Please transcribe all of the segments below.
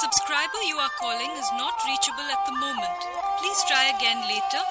subscriber you are calling is not reachable at the moment. Please try again later.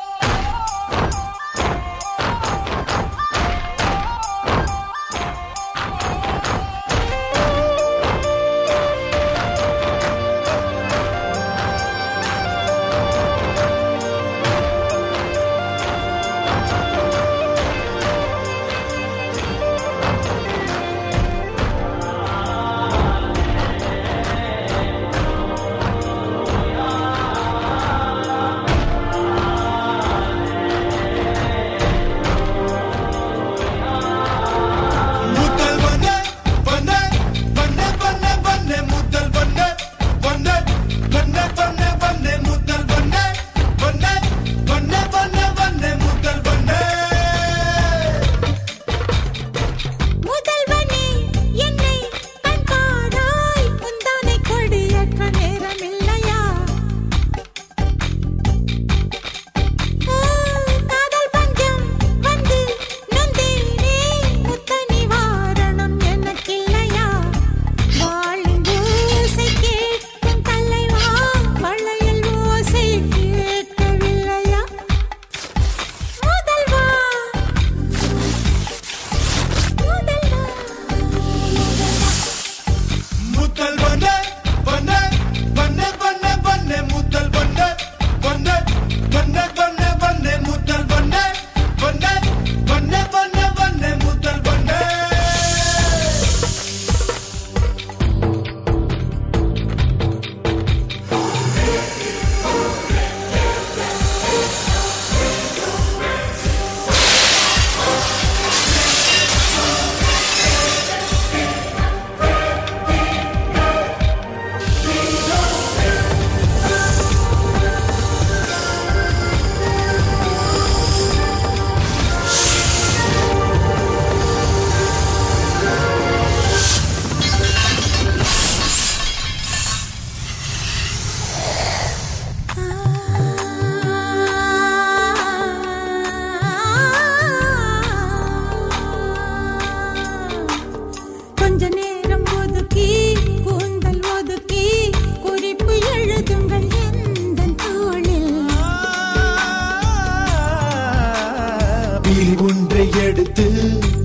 ஒன்றை எடுத்து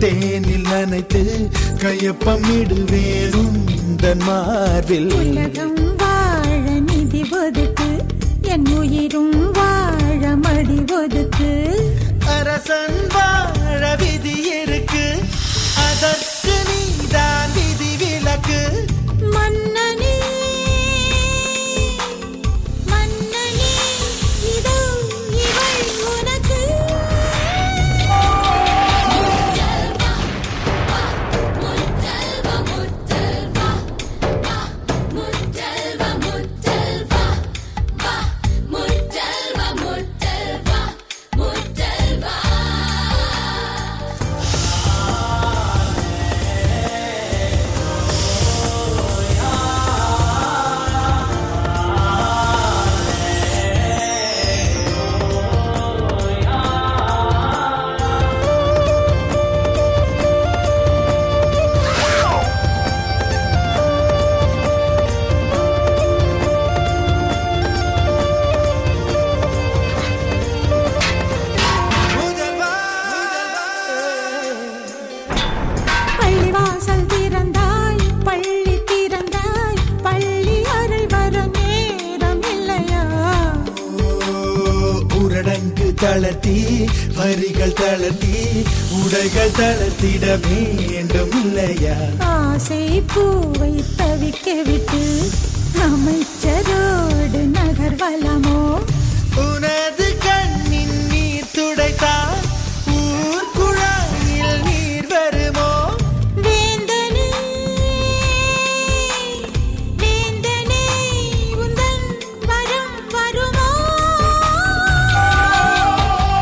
தேனில் நனைத்து கையப்பமிடுவேன் உந்தன் மார்பில். உலகம் வாழ நிதி ஒதுக்கு, என் உயிரும் வாழ மடி ஒதுக்கு. அரசன் வாழ விதி இருக்கு, அதற்கு நீதான் விதி விலக்கு. மன்னனே மன்னனே இதோ இவள் உனக்கு. தளர்த்தி வரிகள் தளர்த்தி உடைகள் தளர்த்திட வேண்டும் இல்லையா? ஆசை பூவை தவிக்க விட்டு அமைச்சரோடு நகர்வலமோ? உனது கண்ணின் நீர் துடைத்தால் ஊர் குழாயில் நீர் வருமோ? வேந்தனே வேந்தனே உந்தன் வரம் வருமோ?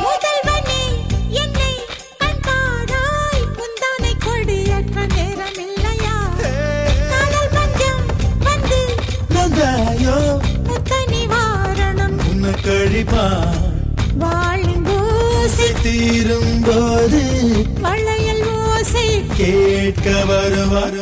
முதல்வனே என்னை கண்பாடாய் உந்தானை கொடியற்ற நேரம் இல்லையா? காதல் பஞ்சம் வந்து நந்தாயோ முத்த நிவாரணம் உன்னை கழிப்பா வாழின் ஓசை தீரும் போது வளையல் ஓசை கேட்க வருவார்.